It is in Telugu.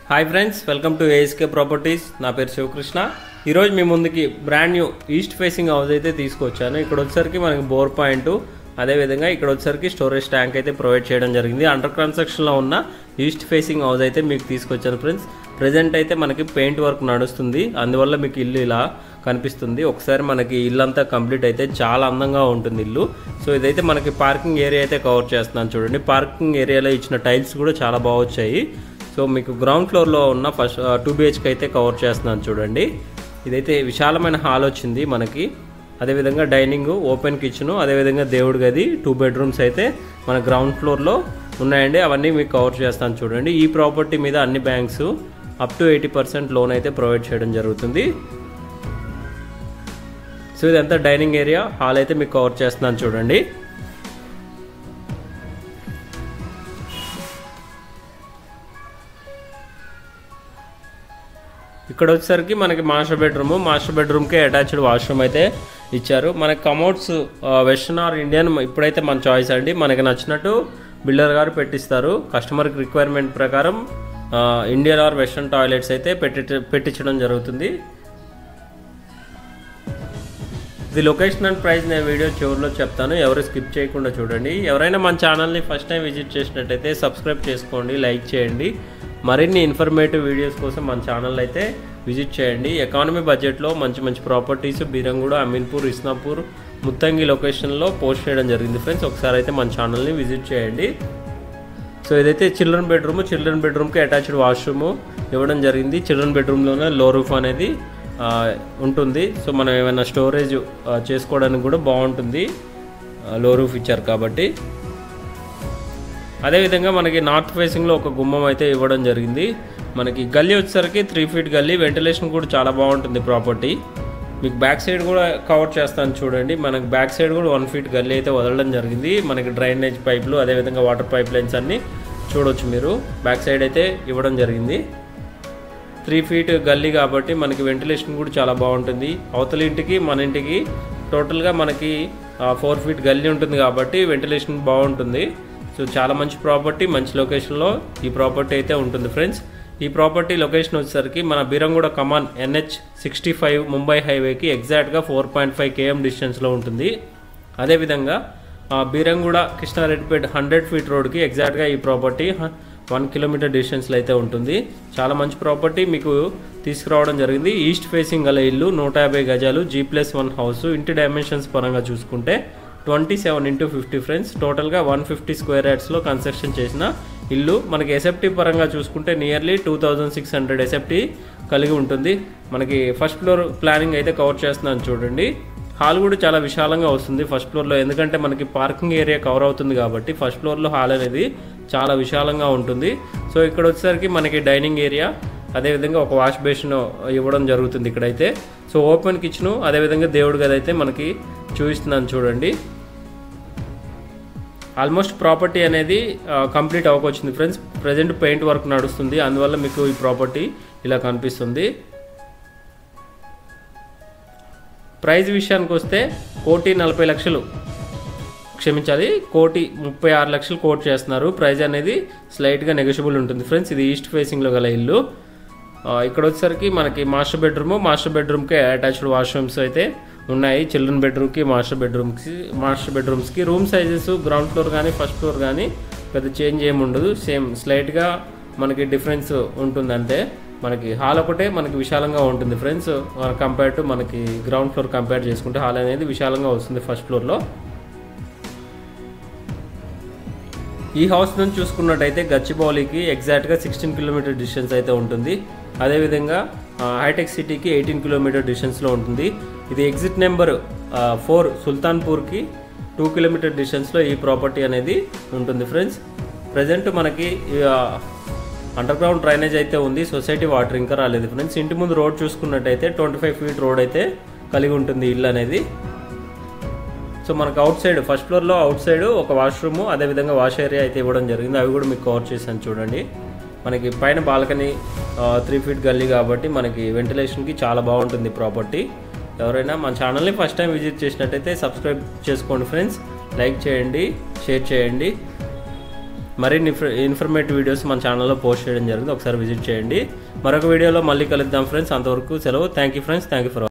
Hi friends, welcome to ASK properties. నా పేరు శివకృష్ణ. ఈరోజు మీ ముందుకి brand new east facing house అయితే తీసుకొచ్చాను. ఇక్కడ వచ్చేసరికి మనకి బోర్ పాయింట్, అదేవిధంగా ఇక్కడ వచ్చేసరికి స్టోరేజ్ ట్యాంక్ అయితే ప్రొవైడ్ చేయడం జరిగింది. అండర్ కన్స్ట్రక్షన్లో ఉన్న ఈస్ట్ ఫేసింగ్ హౌస్ అయితే మీకు తీసుకొచ్చాను ఫ్రెండ్స్. ప్రజెంట్ అయితే మనకి పెయింట్ వర్క్ నడుస్తుంది, అందువల్ల మీకు ఇల్లు ఇలా కనిపిస్తుంది. ఒకసారి మనకి ఇల్లు అంతా కంప్లీట్ అయితే చాలా అందంగా ఉంటుంది ఇల్లు. సో ఇదైతే మనకి పార్కింగ్ ఏరియా అయితే కవర్ చేస్తున్నాను చూడండి. పార్కింగ్ ఏరియాలో ఇచ్చిన టైల్స్ కూడా చాలా బాగా వచ్చాయి. సో మీకు గ్రౌండ్ ఫ్లోర్లో ఉన్న ఫస్ట్ 2 BHK అయితే కవర్ చేస్తున్నాను చూడండి. ఇదైతే విశాలమైన హాల్ వచ్చింది మనకి. అదేవిధంగా డైనింగ్, ఓపెన్ కిచెను, అదేవిధంగా దేవుడి గది, 2 bedrooms అయితే మన గ్రౌండ్ ఫ్లోర్లో ఉన్నాయండి. అవన్నీ మీకు కవర్ చేస్తాను చూడండి. ఈ ప్రాపర్టీ మీద అన్ని బ్యాంక్స్ అప్ టు 80% లోన్ అయితే ప్రొవైడ్ చేయడం జరుగుతుంది. సో ఇదంతా డైనింగ్ ఏరియా, హాల్ అయితే మీకు కవర్ చేస్తున్నాను చూడండి. ఇక్కడ వచ్చేసరికి మనకి మాస్టర్ బెడ్రూమ్కే అటాచ్డ్ వాష్రూమ్ అయితే ఇచ్చారు. మనకి కమోడ్స్ వెస్టర్న్ ఆర్ ఇండియన్ ఇప్పుడైతే మన చాయిస్ అండి. మనకి నచ్చినట్టు బిల్డర్ గారు పెట్టిస్తారు. కస్టమర్కి రిక్వైర్మెంట్ ప్రకారం ఇండియన్ ఆర్ వెస్టర్న్ టాయిలెట్స్ అయితే పెట్టించడం జరుగుతుంది. ఇది లొకేషన్ అండ్ ప్రైస్ నేను వీడియో చివరిలో చెప్తాను, ఎవరు స్కిప్ చేయకుండా చూడండి. ఎవరైనా మన ఛానల్ని ఫస్ట్ టైం విజిట్ చేసినట్టయితే సబ్స్క్రైబ్ చేసుకోండి, లైక్ చేయండి. మరిన్ని ఇన్ఫర్మేటివ్ వీడియోస్ కోసం మన ఛానల్ అయితే విజిట్ చేయండి. ఎకానమీ బడ్జెట్లో మంచి మంచి ప్రాపర్టీస్ బీరంగూడ, అమీన్పూర్, ఇస్నాపూర్, ముత్తంగి లొకేషన్లో పోస్ట్ చేయడం జరిగింది ఫ్రెండ్స్. ఒకసారి అయితే మన ఛానల్ని విజిట్ చేయండి. సో ఇదైతే చిల్డ్రన్ బెడ్రూమ్కి అటాచ్డ్ వాష్రూమ్ ఇవ్వడం జరిగింది. చిల్డ్రన్ బెడ్రూమ్లోనే లో రూఫ్ అనేది ఉంటుంది. సో మనం ఏమైనా స్టోరేజ్ చేసుకోవడానికి కూడా బాగుంటుంది, లో రూఫ్ ఇచ్చారు కాబట్టి. అదేవిధంగా మనకి నార్త్ ఫేసింగ్లో ఒక గుమ్మం అయితే ఇవ్వడం జరిగింది. మనకి గల్లీ వచ్చేసరికి 3 feet గల్లీ, వెంటిలేషన్ కూడా చాలా బాగుంటుంది ప్రాపర్టీ. మీకు బ్యాక్ సైడ్ కూడా కవర్ చేస్తాను చూడండి. మనకి బ్యాక్ సైడ్ కూడా 1 feet గల్లీ అయితే వదలడం జరిగింది. మనకి డ్రైనేజ్ పైపులు, అదేవిధంగా వాటర్ పైప్ లైన్స్ అన్నీ చూడవచ్చు మీరు. బ్యాక్ సైడ్ అయితే ఇవ్వడం జరిగింది. 3 feet గల్లీ కాబట్టి మనకి వెంటిలేషన్ కూడా చాలా బాగుంటుంది. అవతల ఇంటికి మన ఇంటికి టోటల్గా మనకి 4 feet గల్లీ ఉంటుంది కాబట్టి వెంటిలేషన్ బాగుంటుంది. సో చాలా మంచి ప్రాపర్టీ, మంచి లొకేషన్లో ఈ ప్రాపర్టీ అయితే ఉంటుంది ఫ్రెండ్స్. ఈ ప్రాపర్టీ లొకేషన్ వచ్చేసరికి మన బీరంగూడ కమాన్ NH65 ముంబై హైవేకి ఎగ్జాక్ట్గా 4.5 km డిస్టెన్స్లో ఉంటుంది. అదేవిధంగా బీరంగూడ కృష్ణారెడ్డిపేట 100 feet రోడ్కి ఎగ్జాక్ట్గా ఈ ప్రాపర్టీ 1 kilometer డిస్టెన్స్లో అయితే ఉంటుంది. చాలా మంచి ప్రాపర్టీ మీకు తీసుకురావడం జరిగింది. ఈస్ట్ ఫేసింగ్ గల ఇల్లు, 150 గజాలు, G+1 హౌస్. ఇంటి డైమెన్షన్స్ పరంగా చూసుకుంటే 27x50 ఫ్రెండ్స్. టోటల్గా 150 square yardsలో కన్స్ట్రక్షన్ చేసిన ఇల్లు. మనకి ఎస్ఎఫ్టీ పరంగా చూసుకుంటే నియర్లీ 2600 ఎస్ఎఫ్టీ కలిగి ఉంటుంది. మనకి ఫస్ట్ ఫ్లోర్ ప్లానింగ్ అయితే కవర్ చేస్తున్నాను చూడండి. హాల్ కూడా చాలా విశాలంగా వస్తుంది ఫస్ట్ ఫ్లోర్లో, ఎందుకంటే మనకి పార్కింగ్ ఏరియా కవర్ అవుతుంది కాబట్టి ఫస్ట్ ఫ్లోర్లో హాల్ అనేది చాలా విశాలంగా ఉంటుంది. సో ఇక్కడ వచ్చేసరికి మనకి డైనింగ్ ఏరియా, అదేవిధంగా ఒక వాష్ బేసిన్ ఇవ్వడం జరుగుతుంది ఇక్కడైతే. సో ఓపెన్ కిచెను, అదేవిధంగా దేవుడి గది అయితే మనకి చూపిస్తున్నాను చూడండి. ఆల్మోస్ట్ ప్రాపర్టీ అనేది కంప్లీట్ అవ్వకొచ్చింది ఫ్రెండ్స్. ప్రజెంట్ పెయింట్ వర్క్ నడుస్తుంది, అందువల్ల మీకు ఈ ప్రాపర్టీ ఇలా కనిపిస్తుంది. ప్రైస్ విషయానికి వస్తే 1,40,00,000, క్షమించాలి 1,36,00,000 కోట్ చేస్తున్నారు. ప్రైస్ అనేది స్లైట్గా నెగోషియబుల్ ఉంటుంది ఫ్రెండ్స్. ఇది ఈస్ట్ ఫేసింగ్లో గల ఇల్లు. ఇక్కడ వచ్చేసరికి మనకి మాస్టర్ బెడ్రూమ్కి అటాచ్డ్ వాష్రూమ్స్ అయితే ఉన్నాయి. చిల్డ్రన్ బెడ్రూమ్కి, మాస్టర్ బెడ్రూమ్స్కి రూమ్ సైజెస్ గ్రౌండ్ ఫ్లోర్ కానీ ఫస్ట్ ఫ్లోర్ కానీ పెద్ద చేంజ్ ఏమి ఉండదు. సేమ్ స్లైట్గా మనకి డిఫరెన్స్ ఉంటుంది అంతే. మనకి హాల్ ఒకటే మనకి విశాలంగా ఉంటుంది ఫ్రెండ్స్. కంపేర్ టు మనకి గ్రౌండ్ ఫ్లోర్ కంపేర్ చేసుకుంటే హాల్ అనేది విశాలంగా వస్తుంది ఫస్ట్ ఫ్లోర్లో. ఈ హౌస్ నుంచి చూసుకున్నట్టయితే గచ్చిబౌలికి ఎగ్జాక్ట్గా 16 kilometer డిస్టెన్స్ అయితే ఉంటుంది. అదేవిధంగా హైటెక్ సిటీకి 18 kilometer డిస్టెన్స్లో ఉంటుంది. ఇది ఎగ్జిట్ నెంబర్ 4 సుల్తాన్పూర్కి 2 kilometer డిస్టెన్స్లో ఈ ప్రాపర్టీ అనేది ఉంటుంది ఫ్రెండ్స్. ప్రజెంట్ మనకి అండర్ గ్రౌండ్ డ్రైనేజ్ అయితే ఉంది. సొసైటీ వాటర్ ఇంకా రాలేదు ఫ్రెండ్స్. ఇంటి ముందు రోడ్ చూసుకున్నట్టయితే 25 feet రోడ్ అయితే కలిగి ఉంటుంది ఇల్లు అనేది. సో మనకు అవుట్ సైడ్ ఫస్ట్ ఫ్లోర్లో అవుట్ సైడ్ ఒక వాష్రూము, అదేవిధంగా వాష్ ఏరియా అయితే ఇవ్వడం జరిగింది. అవి కూడా మీకు కవర్ చేశాను చూడండి. మనకి పైన బాల్కనీ 3 feet గల్లీ కాబట్టి మనకి వెంటిలేషన్కి చాలా బాగుంటుంది ప్రాపర్టీ. ఎవరైనా మన ఛానల్ని ఫస్ట్ టైం విజిట్ చేసినట్టయితే సబ్స్క్రైబ్ చేసుకోండి ఫ్రెండ్స్. లైక్ చేయండి, షేర్ చేయండి. మరిన్ని ఇన్ఫర్మేటివ్ వీడియోస్ మన ఛానల్లో పోస్ట్ చేయడం జరిగింది. ఒకసారి విజిట్ చేయండి. మరొక వీడియోలో మళ్ళీ కలుద్దాం ఫ్రెండ్స్. అంతవరకు సెలవు. Thank you friends. Thank you for